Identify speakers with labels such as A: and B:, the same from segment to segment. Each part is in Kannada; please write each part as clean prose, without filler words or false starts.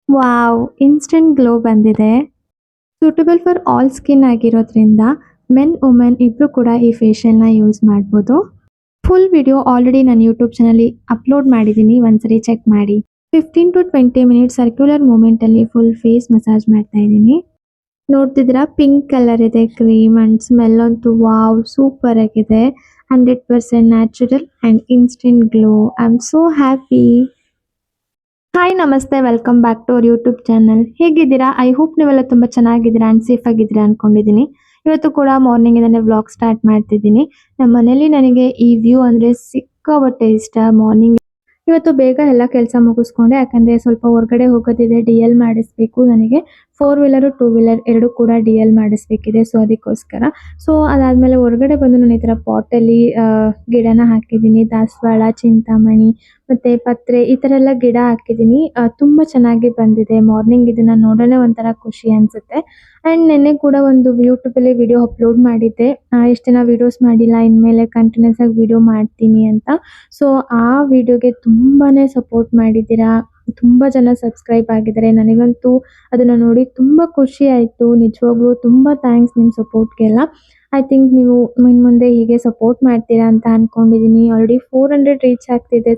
A: ವಾವ್! ಇನ್ಸ್ಟಂಟ್ ಗ್ಲೋ ಬಂದಿದೆ. ಸೂಟಬಲ್ ಫಾರ್ ಆಲ್ ಸ್ಕಿನ್ ಆಗಿರೋದ್ರಿಂದ ಮೆನ್, ವುಮೆನ್ ಇಬ್ರು ಕೂಡ ಈ ಫೇಶಿಯಲ್‌ನ ಯೂಸ್ ಮಾಡ್ಬೋದು. ಫುಲ್ ವಿಡಿಯೋ ಆಲ್ರೆಡಿ ನಾನು ಯೂಟ್ಯೂಬ್ ಚಾನಲಲ್ಲಿ ಅಪ್ಲೋಡ್ ಮಾಡಿದ್ದೀನಿ. ಒಂದ್ಸರಿ ಚೆಕ್ ಮಾಡಿ. 15-20 ಮಿನಿಟ್ಸ್ ಸರ್ಕ್ಯುಲರ್ ಮೂವ್‌ಮೆಂಟಲ್ಲಿ ಫುಲ್ ಫೇಸ್ ಮಸಾಜ್ ಮಾಡ್ತಾ ಇದ್ದೀನಿ. ನೋಡ್ತಿದ್ದೀರಾ ಪಿಂಕ್ ಕಲರ್ ಇದೆ ಕ್ರೀಮ್ ಅಂಡ್ ಸ್ಮೆಲ್ ಅಂತೂ ವಾವ್! ಸೂಪರ್ ಆಗಿದೆ. 100% natural and instant glow. I am so happy. Hi ನಮಸ್ತೆ, welcome back to our YouTube channel. ಹೇಗಿದ್ದೀರಾ? ಐ ಹೋಪ್ ನೀವೆಲ್ಲ ತುಂಬ ಚೆನ್ನಾಗಿದ್ದೀರಾ ಆ್ಯಂಡ್ ಸೇಫ್ ಆಗಿದ್ದೀರಾ ಅನ್ಕೊಂಡಿದ್ದೀನಿ. ಇವತ್ತು ಕೂಡ ಮಾರ್ನಿಂಗ್ ಇಂದಾನೆ ವ್ಲಾಗ್ ಸ್ಟಾರ್ಟ್ ಮಾಡ್ತಿದ್ದೀನಿ. ನಮ್ಮ ಮನೇಲಿ ನನಗೆ ಈ ವ್ಯೂ ಅಂದರೆ ಸಿಕ್ಕಾಪಟ್ಟೆ ಇಷ್ಟ. ಮಾರ್ನಿಂಗ್ ಇವತ್ತು ಬೇಗ ಎಲ್ಲ ಕೆಲಸ ಮುಗಿಸ್ಕೊಂಡೆ, ಯಾಕಂದರೆ ಸ್ವಲ್ಪ ಹೊರಗಡೆ ಹೋಗೋದಿದೆ. ಡಿ ಎಲ್ ಮಾಡಿಸ್ಬೇಕು ನನಗೆ. 4 ವೀಲರು 2 ವೀಲರ್ ಎರಡೂ ಕೂಡ ಡಿ ಎಲ್ ಮಾಡಿಸ್ಬೇಕಿದೆ. ಸೊ ಅದಕ್ಕೋಸ್ಕರ ಅದಾದಮೇಲೆ ಹೊರಗಡೆ ಬಂದು ನಾನು ಈ ಥರ ಪಾಟಲ್ಲಿ ಗಿಡನ ಹಾಕಿದ್ದೀನಿ. ದಾಸವಾಳ, ಚಿಂತಾಮಣಿ ಮತ್ತು ಪತ್ರೆ ಈ ಥರ ಎಲ್ಲ ಗಿಡ ಹಾಕಿದ್ದೀನಿ. ತುಂಬ ಚೆನ್ನಾಗಿ ಬಂದಿದೆ. ಮಾರ್ನಿಂಗ್ ಇದನ್ನು ನೋಡೋಣ ಒಂಥರ ಖುಷಿ ಅನಿಸುತ್ತೆ. ಆ್ಯಂಡ್ ನೆನ್ನೆ ಕೂಡ ಒಂದು ಯೂಟ್ಯೂಬಲ್ಲಿ ವಿಡಿಯೋ ಅಪ್ಲೋಡ್ ಮಾಡಿದ್ದೆ. ಇಷ್ಟು ದಿನ ವೀಡಿಯೋಸ್ ಮಾಡಿಲ್ಲ, ಇನ್ಮೇಲೆ ಕಂಟಿನ್ಯೂಸ್ ಆಗಿ ವಿಡಿಯೋ ಮಾಡ್ತೀನಿ ಅಂತ. ಸೊ ಆ ವಿಡಿಯೋಗೆ ತುಂಬಾ ಸಪೋರ್ಟ್ ಮಾಡಿದ್ದೀರಾ. ತುಂಬ ಜನ ಸಬ್ಸ್ಕ್ರೈಬ್ ಆಗಿದ್ದಾರೆ. ನನಗಂತೂ ಅದನ್ನು ನೋಡಿ ತುಂಬ ಖುಷಿ ಆಯಿತು. ನಿಜವಾಗ್ಲೂ ತುಂಬ ಥ್ಯಾಂಕ್ಸ್ ನಿಮ್ಮ ಸಪೋರ್ಟ್ಗೆಲ್ಲ. ಐ ಥಿಂಕ್ ನೀವು ಮುಂದೆ ಹೀಗೆ ಸಪೋರ್ಟ್ ಮಾಡ್ತೀರಾ ಅಂತ ಅಂದ್ಕೊಂಡಿದ್ದೀನಿ. ಆಲ್ರೆಡಿ 400 ರೀಚ್ ಆಗ್ತಿದೆ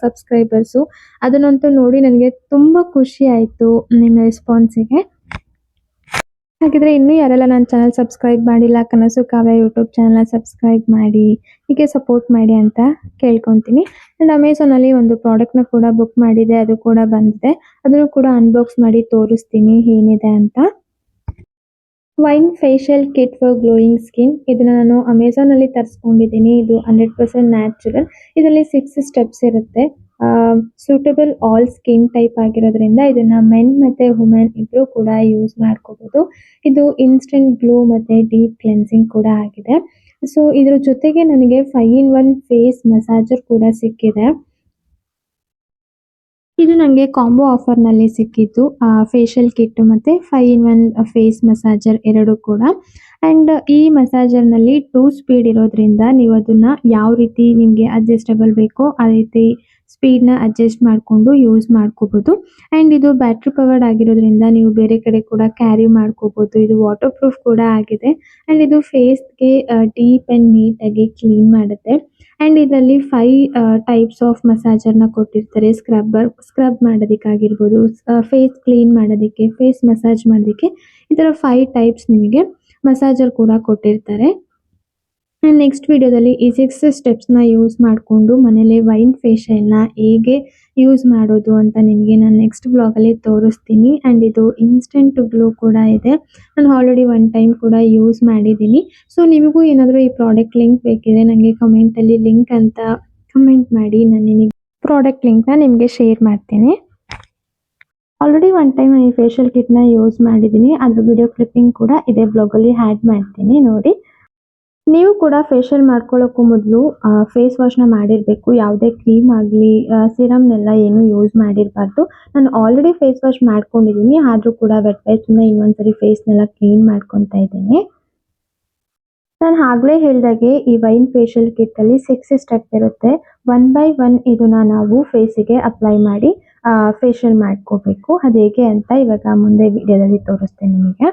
A: ಸಬ್ಸ್ಕ್ರೈಬರ್ಸು. ಅದನ್ನಂತೂ ನೋಡಿ ನನಗೆ ತುಂಬ ಖುಷಿ ಆಯಿತು ನಿಮ್ಮ ರೆಸ್ಪಾನ್ಸಿಗೆ. ಹಾಗಿದ್ರೆ ಇನ್ನೂ ಯಾರೆಲ್ಲ ನನ್ನ ಚಾನಲ್ ಸಬ್ಸ್ಕ್ರೈಬ್ ಮಾಡಿಲ್ಲ, ಕನಸು ಕಾವ್ಯ ಯೂಟ್ಯೂಬ್ ಚಾನಲ್‌ನ ಸಬ್ಸ್ಕ್ರೈಬ್ ಮಾಡಿ, ಹೀಗೆ ಸಪೋರ್ಟ್ ಮಾಡಿ ಅಂತ ಕೇಳ್ಕೊತೀನಿ. ಆ್ಯಂಡ್ ಅಮೆಝಾನಲ್ಲಿ ಒಂದು ಪ್ರಾಡಕ್ಟ್‌ನ ಕೂಡ ಬುಕ್ ಮಾಡಿದೆ, ಅದು ಕೂಡ ಬಂದಿದೆ. ಅದನ್ನು ಕೂಡ ಅನ್ಬಾಕ್ಸ್ ಮಾಡಿ ತೋರಿಸ್ತೀನಿ ಏನಿದೆ ಅಂತ. Wine facial kit for glowing skin. ಇದನ್ನ ನಾನು ಅಮೆಝಾನಲ್ಲಿ ತರಿಸ್ಕೊಂಡಿದ್ದೀನಿ. ಇದು 100% ನ್ಯಾಚುರಲ್. ಇದರಲ್ಲಿ 6 ಸ್ಟೆಪ್ಸ್ ಇರುತ್ತೆ. ಸೂಟಬಲ್ ಆಲ್ ಸ್ಕಿನ್ ಟೈಪ್ ಆಗಿರೋದ್ರಿಂದ ಇದನ್ನ ಮೆನ್ ಮತ್ತು ವುಮೆನ್ ಇಬ್ಬರು ಕೂಡ ಯೂಸ್ ಮಾಡ್ಕೋಬೋದು. ಇದು ಇನ್ಸ್ಟಂಟ್ ಗ್ಲೋ ಮತ್ತು ಡೀಪ್ ಕ್ಲೆನ್ಸಿಂಗ್ ಕೂಡ ಆಗಿದೆ. ಸೊ ಇದ್ರ ಜೊತೆಗೆ ನನಗೆ 5-in-1 ಫೇಸ್ ಮಸಾಜರ್ ಕೂಡ ಸಿಕ್ಕಿದೆ. ಇದು ನನಗೆ ಕಾಂಬೋ ಆಫರ್‌ನಲ್ಲಿ ಸಿಕ್ಕಿದ್ದು. ಫೇಶಿಯಲ್ ಕಿಟ್ ಮತ್ತು 5-in-1 ಫೇಸ್ ಮಸಾಜರ್ ಎರಡೂ ಕೂಡ. ಆ್ಯಂಡ್ ಈ ಮಸಾಜರ್‌ನಲ್ಲಿ 2 ಸ್ಪೀಡ್ ಇರೋದ್ರಿಂದ ನೀವು ಅದನ್ನು ಯಾವ ರೀತಿ ನಿಮಗೆ ಅಡ್ಜಸ್ಟಬಲ್ ಬೇಕೋ ಆ ರೀತಿ ಸ್ಪೀಡ್‌ನ ಅಡ್ಜಸ್ಟ್ ಮಾಡಿಕೊಂಡು ಯೂಸ್ ಮಾಡ್ಕೋಬೋದು. ಆ್ಯಂಡ್ ಇದು ಬ್ಯಾಟ್ರಿ ಪವರ್ಡ್ ಆಗಿರೋದ್ರಿಂದ ನೀವು ಬೇರೆ ಕಡೆ ಕೂಡ ಕ್ಯಾರಿ ಮಾಡ್ಕೋಬೋದು. ಇದು ವಾಟರ್ ಪ್ರೂಫ್ ಕೂಡ ಆಗಿದೆ. ಆ್ಯಂಡ್ ಇದು ಫೇಸ್‌ಗೆ ಡೀಪ್ ಆ್ಯಂಡ್ ನೀಟಾಗಿ ಕ್ಲೀನ್ ಮಾಡುತ್ತೆ. ಆ್ಯಂಡ್ ಇದರಲ್ಲಿ 5 ಟೈಪ್ಸ್ ಆಫ್ ಮಸಾಜರ್‌ನ ಕೊಟ್ಟಿರ್ತಾರೆ. ಸ್ಕ್ರಬ್ ಮಾಡೋದಕ್ಕಾಗಿರ್ಬೋದು, ಫೇಸ್ ಕ್ಲೀನ್ ಮಾಡೋದಕ್ಕೆ, ಫೇಸ್ ಮಸಾಜ್ ಮಾಡೋದಕ್ಕೆ, ಈ ಥರ 5 ಟೈಪ್ಸ್ ನಿಮಗೆ ಮಸಾಜರ್ ಕೂಡ ಕೊಟ್ಟಿರ್ತಾರೆ. ಆ್ಯಂಡ್ ನೆಕ್ಸ್ಟ್ ವಿಡಿಯೋದಲ್ಲಿ ಈ 6 ಸ್ಟೆಪ್ಸ್‌ನ ಯೂಸ್ ಮಾಡಿಕೊಂಡು ಮನೇಲಿ ವೈನ್ ಫೇಶಿಯಲ್‌ನ ಹೇಗೆ ಯೂಸ್ ಮಾಡೋದು ಅಂತ ನಿಮಗೆ ನಾನು ನೆಕ್ಸ್ಟ್ ವ್ಲಾಗಲ್ಲಿ ತೋರಿಸ್ತೀನಿ. ಆ್ಯಂಡ್ ಇದು ಇನ್ಸ್ಟಂಟ್ ಗ್ಲೋ ಕೂಡ ಇದೆ. ನಾನು ಆಲ್ರೆಡಿ ಒನ್ ಟೈಮ್ ಕೂಡ ಯೂಸ್ ಮಾಡಿದ್ದೀನಿ. ಸೊ ನಿಮಗೂ ಏನಾದರೂ ಈ ಪ್ರಾಡಕ್ಟ್ ಲಿಂಕ್ ಬೇಕಿದ್ರೆ ನನಗೆ ಕಮೆಂಟಲ್ಲಿ ಲಿಂಕ್ ಅಂತ ಕಮೆಂಟ್ ಮಾಡಿ. ನಾನು ನಿಮಗೆ ಪ್ರಾಡಕ್ಟ್ ಲಿಂಕ್‌ನ ನಿಮಗೆ ಶೇರ್ ಮಾಡ್ತೀನಿ. ಆಲ್ರೆಡಿ ಒನ್ ಟೈಮ್ ನಾನು ಈ ಫೇಶಿಯಲ್ ಕಿಟ್‌ನ ಯೂಸ್ ಮಾಡಿದ್ದೀನಿ. ಅದ್ರ ವಿಡಿಯೋ ಕ್ಲಿಪ್ಪಿಂಗ್ ಕೂಡ ಇದೇ ಬ್ಲಾಗಲ್ಲಿ ಆ್ಯಡ್ ಮಾಡ್ತೀನಿ ನೋಡಿ. ನೀವು ಕೂಡ ಫೇಶಿಯಲ್ ಮಾಡ್ಕೊಳ್ಳೋಕ್ಕೂ ಮೊದಲು ಫೇಸ್ ವಾಶ್‌ನ ಮಾಡಿರಬೇಕು. ಯಾವುದೇ ಕ್ರೀಮ್ ಆಗಲಿ ಸಿರಮ್‌ನೆಲ್ಲ ಏನೂ ಯೂಸ್ ಮಾಡಿರಬಾರ್ದು. ನಾನು ಆಲ್ರೆಡಿ ಫೇಸ್ ವಾಶ್ ಮಾಡ್ಕೊಂಡಿದ್ದೀನಿ. ಆದರೂ ಕೂಡ ವೆಟ್ ವೈಪ್ಸಿಂದ ಇನ್ನೊಂದ್ಸರಿ ಫೇಸ್‌ನೆಲ್ಲ ಕ್ಲೀನ್ ಮಾಡ್ಕೊತಾ ಇದ್ದೀನಿ. ನಾನು ಆಗಲೇ ಹೇಳ್ದಾಗೆ ಈ ವೈನ್ ಫೇಶಿಯಲ್ ಕಿಟ್ಟಲ್ಲಿ 6 ಸ್ಟೆಪ್ ಇರುತ್ತೆ. ಒನ್ ಬೈ ಒನ್ ಇದನ್ನ ನಾವು ಫೇಸಿಗೆ ಅಪ್ಲೈ ಮಾಡಿ ಫೇಶಿಯಲ್ ಮಾಡ್ಕೋಬೇಕು. ಅದು ಹೇಗೆ ಅಂತ ಇವಾಗ ಮುಂದೆ ವಿಡಿಯೋದಲ್ಲಿ ತೋರಿಸ್ತೀನಿ ನಿಮಗೆ.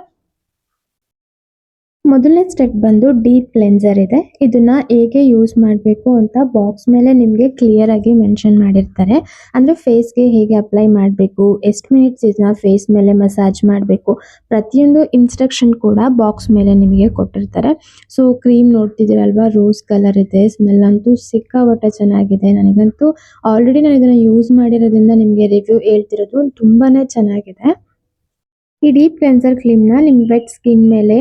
A: ಮೊದಲನೇ ಸ್ಟೆಪ್ ಬಂದು ಡೀಪ್ ಕ್ಲೆನ್ಸರ್ ಇದೆ. ಇದನ್ನ ಹೇಗೆ ಯೂಸ್ ಮಾಡಬೇಕು ಅಂತ ಬಾಕ್ಸ್ ಮೇಲೆ ನಿಮಗೆ ಕ್ಲಿಯರ್ ಆಗಿ ಮೆನ್ಷನ್ ಮಾಡಿರ್ತಾರೆ. ಅಂದರೆ ಫೇಸ್ಗೆ ಹೇಗೆ ಅಪ್ಲೈ ಮಾಡಬೇಕು, ಎಷ್ಟು ಮಿನಿಟ್ಸ್ ಇದನ್ನ ಫೇಸ್ ಮೇಲೆ ಮಸಾಜ್ ಮಾಡಬೇಕು, ಪ್ರತಿಯೊಂದು ಇನ್ಸ್ಟ್ರಕ್ಷನ್ ಕೂಡ ಬಾಕ್ಸ್ ಮೇಲೆ ನಿಮಗೆ ಕೊಟ್ಟಿರ್ತಾರೆ. ಸೊ ಕ್ರೀಮ್ ನೋಡ್ತಿದ್ದೀರಲ್ವಾ, ರೋಸ್ ಕಲರ್ ಇದೆ. ಸ್ಮೆಲ್ ಅಂತೂ ಸಿಕ್ಕಾಪಟ್ಟೆ ಚೆನ್ನಾಗಿದೆ. ನನಗಂತೂ ಆಲ್ರೆಡಿ ನಾನು ಇದನ್ನು ಯೂಸ್ ಮಾಡಿರೋದ್ರಿಂದ ನಿಮಗೆ ರಿವ್ಯೂ ಹೇಳ್ತಿರೋದು ತುಂಬಾ ಚೆನ್ನಾಗಿದೆ. ಈ ಡೀಪ್ ಕ್ಲೆನ್ಸರ್ ಕ್ರೀಮ್‌ನ ನಿಮ್ಮ ವೆಟ್ ಸ್ಕಿನ್ ಮೇಲೆ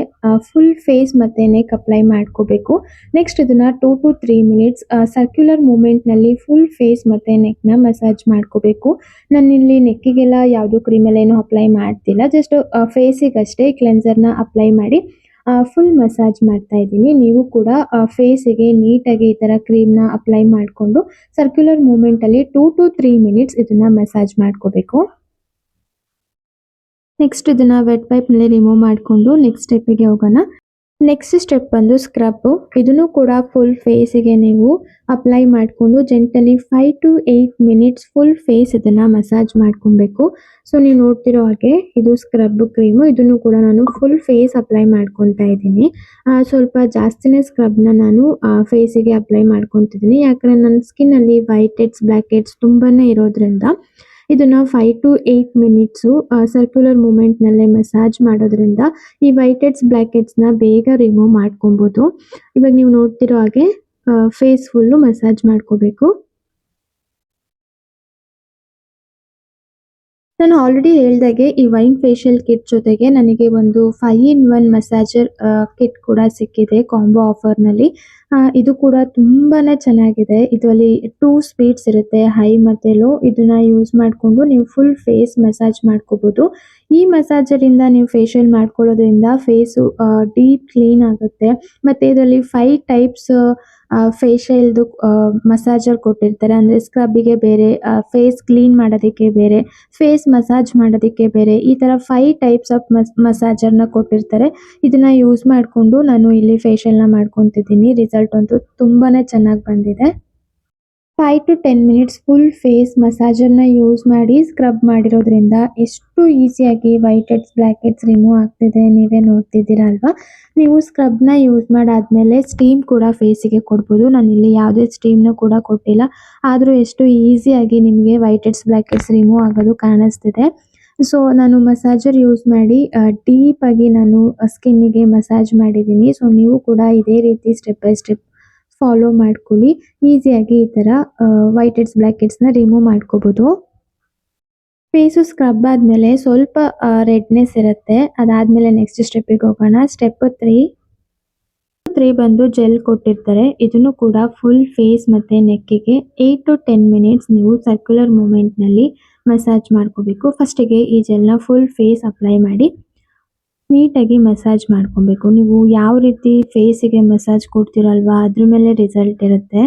A: ಫುಲ್ ಫೇಸ್ ಮತ್ತು ನೆಕ್ ಅಪ್ಲೈ ಮಾಡ್ಕೋಬೇಕು. ನೆಕ್ಸ್ಟ್ ಇದನ್ನ 2-3 ಮಿನಿಟ್ಸ್ ಸರ್ಕ್ಯುಲರ್ ಮೂವ್‌ಮೆಂಟ್‌ನಲ್ಲಿ ಫುಲ್ ಫೇಸ್ ಮತ್ತು ನೆಕ್‌ನ ಮಸಾಜ್ ಮಾಡ್ಕೋಬೇಕು. ನಾನಿಲ್ಲಿ ನೆಕ್ಕಿಗೆಲ್ಲ ಯಾವುದೂ ಕ್ರೀಮೆಲ್ಲ ಏನೂ ಅಪ್ಲೈ ಮಾಡ್ತಿಲ್ಲ. ಜಸ್ಟ್ ಫೇಸಿಗಷ್ಟೇ ಕ್ಲೆನ್ಸರ್‌ನ ಅಪ್ಲೈ ಮಾಡಿ ಫುಲ್ ಮಸಾಜ್ ಮಾಡ್ತಾ ಇದ್ದೀನಿ. ನೀವು ಕೂಡ ಫೇಸಿಗೆ ನೀಟಾಗಿ ಈ ಥರ ಕ್ರೀಮ್‌ನ ಅಪ್ಲೈ ಮಾಡಿಕೊಂಡು ಸರ್ಕ್ಯುಲರ್ ಮೂವ್‌ಮೆಂಟಲ್ಲಿ 2-3 ಮಿನಿಟ್ಸ್ ಇದನ್ನ ಮಸಾಜ್ ಮಾಡ್ಕೋಬೇಕು. ನೆಕ್ಸ್ಟ್ ಇದನ್ನ ವೆಟ್ ವೈಪ್‌ನಲ್ಲಿ ರಿಮೂವ್ ಮಾಡಿಕೊಂಡು ನೆಕ್ಸ್ಟ್ ಸ್ಟೆಪ್ಪಿಗೆ ಹೋಗೋಣ. ನೆಕ್ಸ್ಟ್ ಸ್ಟೆಪ್ ಬಂದು ಸ್ಕ್ರಬ್ಬು. ಇದನ್ನು ಕೂಡ ಫುಲ್ ಫೇಸಿಗೆ ನೀವು ಅಪ್ಲೈ ಮಾಡಿಕೊಂಡು ಜೆಂಟಲಿ 5 ಟು 8 ಮಿನಿಟ್ಸ್ ಫುಲ್ ಫೇಸ್ ಇದನ್ನು ಮಸಾಜ್ ಮಾಡ್ಕೊಬೇಕು. ಸೊ ನೀವು ನೋಡ್ತಿರೋ ಹಾಗೆ ಇದು ಸ್ಕ್ರಬ್ ಕ್ರೀಮು. ಇದನ್ನು ಕೂಡ ನಾನು ಫುಲ್ ಫೇಸ್ ಅಪ್ಲೈ ಮಾಡ್ಕೊತಾ ಇದ್ದೀನಿ. ಸ್ವಲ್ಪ ಜಾಸ್ತಿನೇ ಸ್ಕ್ರಬ್ನ ನಾನು ಫೇಸಿಗೆ ಅಪ್ಲೈ ಮಾಡ್ಕೊತಿದ್ದೀನಿ. ಯಾಕಂದರೆ ನನ್ನ ಸ್ಕಿನ್ನಲ್ಲಿ ವೈಟ್ ಹೆಡ್ಸ್ ಬ್ಲ್ಯಾಕ್ ಹೆಡ್ಸ್ ತುಂಬಾ ಇರೋದ್ರಿಂದ ಇದನ್ನ 5 ಟು 8 ಮಿನಿಟ್ಸು ಸರ್ಕ್ಯುಲರ್ ಮೂಮೆಂಟ್ನಲ್ಲೇ ಮಸಾಜ್ ಮಾಡೋದ್ರಿಂದ ಈ ವೈಟ್ ಹೆಡ್ಸ್ ಬ್ಲ್ಯಾಕ್ ಹೆಡ್ಸ್ನ ಬೇಗ ರಿಮೂವ್ ಮಾಡ್ಕೊಬೋದು. ಇವಾಗ ನೀವು ನೋಡ್ತಿರೋ ಹಾಗೆ ಫೇಸ್ ಫುಲ್ಲು ಮಸಾಜ್ ಮಾಡ್ಕೋಬೇಕು. ನಾನು ಆಲ್ರೆಡಿ ಹೇಳ್ದಾಗೆ ಈ ವೈನ್ ಫೇಶಿಯಲ್ ಕಿಟ್ ಜೊತೆಗೆ ನನಗೆ ಒಂದು 5 in 1 ಮಸಾಜರ್ ಕಿಟ್ ಕೂಡ ಸಿಕ್ಕಿದೆ ಕಾಂಬೋ ಆಫರ್ನಲ್ಲಿ. ಇದು ಕೂಡ ತುಂಬಾನೇ ಚೆನ್ನಾಗಿದೆ. ಇದರಲ್ಲಿ 2 ಸ್ಪೀಡ್ಸ್ ಇರುತ್ತೆ, ಹೈ ಮತ್ತೆ ಲೋ. ಇದನ್ನ ಯೂಸ್ ಮಾಡಿಕೊಂಡು ನೀವು ಫುಲ್ ಫೇಸ್ ಮಸಾಜ್ ಮಾಡ್ಕೋಬಹುದು. ಈ ಮಸಾಜರಿಂದ ನೀವು ಫೇಶಿಯಲ್ ಮಾಡ್ಕೊಳ್ಳೋದ್ರಿಂದ ಫೇಸು ಡೀಪ್ ಕ್ಲೀನ್ ಆಗುತ್ತೆ. ಮತ್ತೆ ಇದರಲ್ಲಿ 5 ಟೈಪ್ಸ್ ಫೇಶಿಯಲ್ದು ಮಸಾಜರ್ ಕೊಟ್ಟಿರ್ತಾರೆ. ಅಂದರೆ ಸ್ಕ್ರಬ್ಬಿಗೆ ಬೇರೆ, ಫೇಸ್ ಕ್ಲೀನ್ ಮಾಡೋದಕ್ಕೆ ಬೇರೆ, ಫೇಸ್ ಮಸಾಜ್ ಮಾಡೋದಕ್ಕೆ ಬೇರೆ, ಈ ಥರ 5 ಟೈಪ್ಸ್ ಆಫ್ ಮಸಾಜರ್ನ ಕೊಟ್ಟಿರ್ತಾರೆ. ಇದನ್ನ ಯೂಸ್ ಮಾಡಿಕೊಂಡು ನಾನು ಇಲ್ಲಿ ಫೇಶಿಯಲ್ನ ಮಾಡ್ಕೊತಿದ್ದೀನಿ. ರಿಸಲ್ಟ್ ಅಂತೂ ತುಂಬಾ ಚೆನ್ನಾಗಿ ಬಂದಿದೆ. 5 ಟು 10 ಮಿನಿಟ್ಸ್ ಫುಲ್ ಫೇಸ್ ಮಸಾಜರ್ನ ಯೂಸ್ ಮಾಡಿ ಸ್ಕ್ರಬ್ ಮಾಡಿರೋದ್ರಿಂದ ಎಷ್ಟು ಈಸಿಯಾಗಿ white heads black heads remove ಆಗ್ತಿದೆ ನೀವೇ ನೋಡ್ತಿದ್ದೀರಾ ಅಲ್ವಾ. ನೀವು ಸ್ಕ್ರಬ್ನ ಯೂಸ್ ಮಾಡಾದ್ಮೇಲೆ ಸ್ಟೀಮ್ ಕೂಡ ಫೇಸಿಗೆ ಕೊಡ್ಬೋದು. ನಾನಿಲ್ಲಿ ಯಾವುದೇ ಸ್ಟೀಮ್ನ ಕೂಡ ಕೊಟ್ಟಿಲ್ಲ, ಆದರೂ ಎಷ್ಟು ಈಸಿಯಾಗಿ ನಿಮಗೆ white heads black heads remove ಆಗೋದು ಕಾಣಿಸ್ತಿದೆ. ಸೊ ನಾನು ಮಸಾಜರ್ ಯೂಸ್ ಮಾಡಿ ಡೀಪಾಗಿ ನಾನು ಸ್ಕಿನ್ನಿಗೆ ಮಸಾಜ್ ಮಾಡಿದ್ದೀನಿ. ಸೊ ನೀವು ಕೂಡ ಇದೇ ರೀತಿ ಸ್ಟೆಪ್ ಬೈ ಸ್ಟೆಪ್ ಫಾಲೋ ಮಾಡ್ಕೊಳ್ಳಿ. ಈಸಿಯಾಗಿ ಈ ಥರ ವೈಟ್ ಹೆಡ್ಸ್ ಬ್ಲ್ಯಾಕ್ ಹೆಡ್ಸ್ನ ರಿಮೂವ್ ಮಾಡ್ಕೋಬೋದು. ಫೇಸು ಸ್ಕ್ರಬ್ ಆದಮೇಲೆ ಸ್ವಲ್ಪ ರೆಡ್ನೆಸ್ ಇರುತ್ತೆ. ಅದಾದಮೇಲೆ ನೆಕ್ಸ್ಟ್ ಸ್ಟೆಪ್ಪಿಗೆ ಹೋಗೋಣ. ಸ್ಟೆಪ್ 3 ಬಂದು ಜೆಲ್ ಕೊಟ್ಟಿರ್ತಾರೆ. ಇದನ್ನು ಕೂಡ ಫುಲ್ ಫೇಸ್ ಮತ್ತು ನೆಕ್ಕಿಗೆ 8 ಟು 10 ಮಿನಿಟ್ಸ್ ನೀವು ಸರ್ಕ್ಯುಲರ್ ಮೂಮೆಂಟ್ನಲ್ಲಿ ಮಸಾಜ್ ಮಾಡ್ಕೋಬೇಕು. ಫಸ್ಟಿಗೆ ಈ ಜೆಲ್ನ ಫುಲ್ ಫೇಸ್ ಅಪ್ಲೈ ಮಾಡಿ ನೀಟಾಗಿ ಮಸಾಜ್ ಮಾಡ್ಕೊಬೇಕು. ನೀವು ಯಾವ ರೀತಿ ಫೇಸಿಗೆ ಮಸಾಜ್ ಕೊಡ್ತೀರಲ್ವಾ ಅದ್ರ ಮೇಲೆ ರಿಸಲ್ಟ್ ಇರುತ್ತೆ.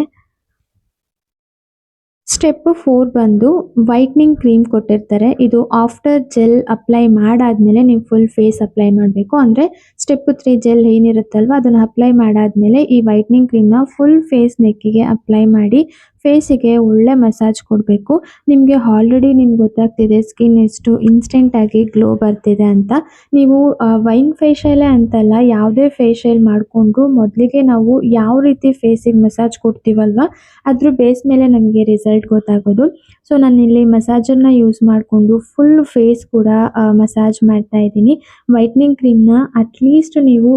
A: ಸ್ಟೆಪ್ 4 ಬಂದು ವೈಟ್ನಿಂಗ್ ಕ್ರೀಮ್ ಕೊಟ್ಟಿರ್ತಾರೆ. ಇದು ಆಫ್ಟರ್ ಜೆಲ್ ಅಪ್ಲೈ ಮಾಡಾದ್ಮೇಲೆ ನೀವು ಫುಲ್ ಫೇಸ್ ಅಪ್ಲೈ ಮಾಡಬೇಕು. ಅಂದರೆ ಸ್ಟೆಪ್ 3 ಜೆಲ್ ಏನಿರುತ್ತಲ್ವ ಅದನ್ನು ಅಪ್ಲೈ ಮಾಡಾದ್ಮೇಲೆ ಈ ವೈಟ್ನಿಂಗ್ ಕ್ರೀಮ್ನ ಫುಲ್ ಫೇಸ್ ನೆಕ್ಕಿಗೆ ಅಪ್ಲೈ ಮಾಡಿ ಫೇಸಿಗೆ ಒಳ್ಳೆ ಮಸಾಜ್ ಕೊಡಬೇಕು. ನಿಮಗೆ ಆಲ್ರೆಡಿ ನಿಮ್ಗೆ ಗೊತ್ತಾಗ್ತಿದೆ ಸ್ಕಿನ್ ಎಷ್ಟು ಇನ್ಸ್ಟೆಂಟಾಗಿ ಗ್ಲೋ ಬರ್ತಿದೆ ಅಂತ. ನೀವು ವೈನ್ ಫೇಶಿಯಲೇ ಅಂತಲ್ಲ, ಯಾವುದೇ ಫೇಶಿಯಲ್ ಮಾಡಿಕೊಂಡು ಮೊದಲಿಗೆ ನಾವು ಯಾವ ರೀತಿ ಫೇಸಿಗೆ ಮಸಾಜ್ ಕೊಡ್ತೀವಲ್ವ ಅದ್ರ ಬೇಸ್ ಮೇಲೆ ನಮಗೆ ರಿಸಲ್ಟ್ ಗೊತ್ತಾಗೋದು. ಸೊ ನಾನಿಲ್ಲಿ ಮಸಾಜರ್ನ ಯೂಸ್ ಮಾಡಿಕೊಂಡು ಫುಲ್ ಫೇಸ್ ಕೂಡ ಮಸಾಜ್ ಮಾಡ್ತಾ ಇದ್ದೀನಿ. ವೈಟ್ನಿಂಗ್ ಕ್ರೀಮ್ನ ಅಟ್ಲೀಸ್ಟ್ ನೀವು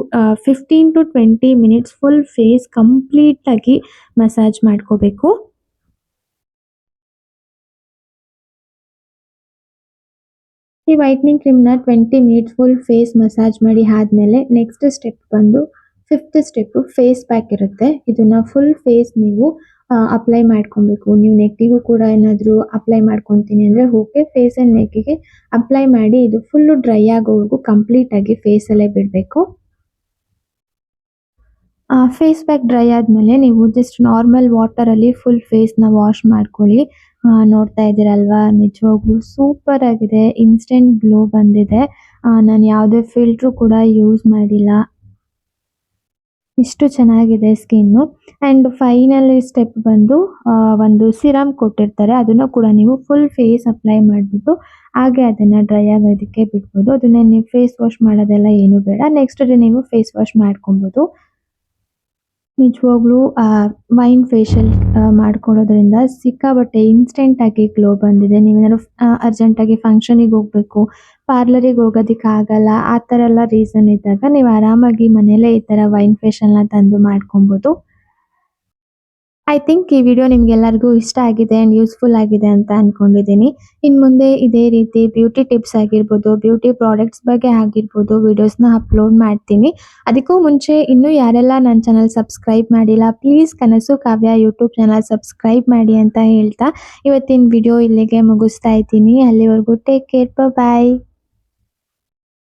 A: 15 ಟು 20 ಮಿನಿಟ್ಸ್ ಫುಲ್ ಫೇಸ್ ಕಂಪ್ಲೀಟಾಗಿ ಮಸಾಜ್ ಮಾಡ್ಕೋಬೇಕು. ಈ ವೈಟ್ನಿಂಗ್ ಕ್ರೀಮ್ನ 20 ಮಿನಿಟ್ಸ್ ಫುಲ್ ಫೇಸ್ ಮಸಾಜ್ ಮಾಡಿ ಆದಮೇಲೆ ನೆಕ್ಸ್ಟ್ ಸ್ಟೆಪ್ ಬಂದು 5th ಸ್ಟೆಪ್ಪು ಫೇಸ್ ಪ್ಯಾಕ್ ಇರುತ್ತೆ. ಇದನ್ನು ಫುಲ್ ಫೇಸ್ ನೀವು ಅಪ್ಲೈ ಮಾಡ್ಕೊಬೇಕು. ನೀವು ನೆಕ್ಕಿಗೂ ಕೂಡ ಏನಾದರೂ ಅಪ್ಲೈ ಮಾಡ್ಕೊತೀನಿ ಅಂದರೆ ಓಕೆ, ಫೇಸ್ ಆ್ಯಂಡ್ ನೆಕ್ಕಿಗೆ ಅಪ್ಲೈ ಮಾಡಿ ಇದು ಫುಲ್ಲು ಡ್ರೈ ಆಗೋವರೆಗೂ ಕಂಪ್ಲೀಟಾಗಿ ಫೇಸಲ್ಲೇ ಬಿಡಬೇಕು. ಫೇಸ್ ಪ್ಯಾಕ್ ಡ್ರೈ ಆದಮೇಲೆ ನೀವು ಜಸ್ಟ್ ನಾರ್ಮಲ್ ವಾಟರಲ್ಲಿ ಫುಲ್ ಫೇಸ್ನ ವಾಶ್ ಮಾಡ್ಕೊಳ್ಳಿ. ನೋಡ್ತಾ ಇದ್ದೀರಲ್ವಾ, ನಿಜವಾಗ್ಲೂ ಸೂಪರ್ ಆಗಿದೆ. ಇನ್ಸ್ಟೆಂಟ್ ಗ್ಲೋ ಬಂದಿದೆ. ನಾನು ಯಾವುದೇ ಫಿಲ್ಟ್ರು ಕೂಡ ಯೂಸ್ ಮಾಡಿಲ್ಲ. ಇಷ್ಟು ಚೆನ್ನಾಗಿದೆ ಸ್ಕಿನ್ನು. ಆ್ಯಂಡ್ ಫೈನಲ್ ಸ್ಟೆಪ್ ಬಂದು ಒಂದು ಸಿರಮ್ ಕೊಟ್ಟಿರ್ತಾರೆ. ಅದನ್ನು ಕೂಡ ನೀವು ಫುಲ್ ಫೇಸ್ ಅಪ್ಲೈ ಮಾಡಿಬಿಟ್ಟು ಹಾಗೆ ಅದನ್ನು ಡ್ರೈ ಆಗೋದಕ್ಕೆ ಬಿಡ್ಬೋದು. ಅದನ್ನೇ ನೀವು ಫೇಸ್ ವಾಶ್ ಮಾಡೋದೆಲ್ಲ ಏನೂ ಬೇಡ. ನೆಕ್ಸ್ಟ್ ಡೇ ನೀವು ಫೇಸ್ ವಾಶ್ ಮಾಡ್ಕೊಬೋದು. ನಿಜವಾಗ್ಲೂ ವೈನ್ ಫೇಶಿಯಲ್ ಮಾಡ್ಕೊಳ್ಳೋದ್ರಿಂದ ಸಿಕ್ಕಾಪಟ್ಟೆ ಇನ್ಸ್ಟೆಂಟಾಗಿ ಗ್ಲೋ ಬಂದಿದೆ. ನೀವೇನಾದ್ರು ಅರ್ಜೆಂಟಾಗಿ ಫಂಕ್ಷನಿಗೆ ಹೋಗಬೇಕು, ಪಾರ್ಲರಿಗೆ ಹೋಗೋದಕ್ಕೆ ಆಗಲ್ಲ, ಆ ಥರ ಎಲ್ಲ ರೀಸನ್ ಇದ್ದಾಗ ನೀವು ಆರಾಮಾಗಿ ಮನೆಯಲ್ಲೇ ಈ ಥರ ವೈನ್ ಫೇಶಿಯಲ್ನ ತಂದು ಮಾಡ್ಕೊಬೋದು. ಐ ಥಿಂಕ್ ಈ ವಿಡಿಯೋ ನಿಮ್ಗೆಲ್ಲರಿಗೂ ಇಷ್ಟ ಆಗಿದೆ ಆ್ಯಂಡ್ ಯೂಸ್ಫುಲ್ ಆಗಿದೆ ಅಂತ ಅಂದ್ಕೊಂಡಿದ್ದೀನಿ. ಇನ್ನು ಮುಂದೆ ಇದೇ ರೀತಿ ಬ್ಯೂಟಿ ಟಿಪ್ಸ್ ಆಗಿರ್ಬೋದು, ಬ್ಯೂಟಿ ಪ್ರಾಡಕ್ಟ್ಸ್ ಬಗ್ಗೆ ಆಗಿರ್ಬೋದು ವಿಡಿಯೋಸ್ನ ಅಪ್ಲೋಡ್ ಮಾಡ್ತೀನಿ. ಅದಕ್ಕೂ ಮುಂಚೆ ಇನ್ನೂ ಯಾರೆಲ್ಲ ನನ್ನ ಚಾನಲ್ ಸಬ್ಸ್ಕ್ರೈಬ್ ಮಾಡಿಲ್ಲ, ಪ್ಲೀಸ್ ಕನಸು ಕಾವ್ಯ ಯೂಟ್ಯೂಬ್ ಚಾನಲ್ ಸಬ್ಸ್ಕ್ರೈಬ್ ಮಾಡಿ ಅಂತ ಹೇಳ್ತಾ ಇವತ್ತಿನ ವಿಡಿಯೋ ಇಲ್ಲಿಗೆ ಮುಗಿಸ್ತಾ ಇದ್ದೀನಿ. ಅಲ್ಲಿವರೆಗೂ ಟೇಕ್ ಕೇರ್, ಬಾಯ್.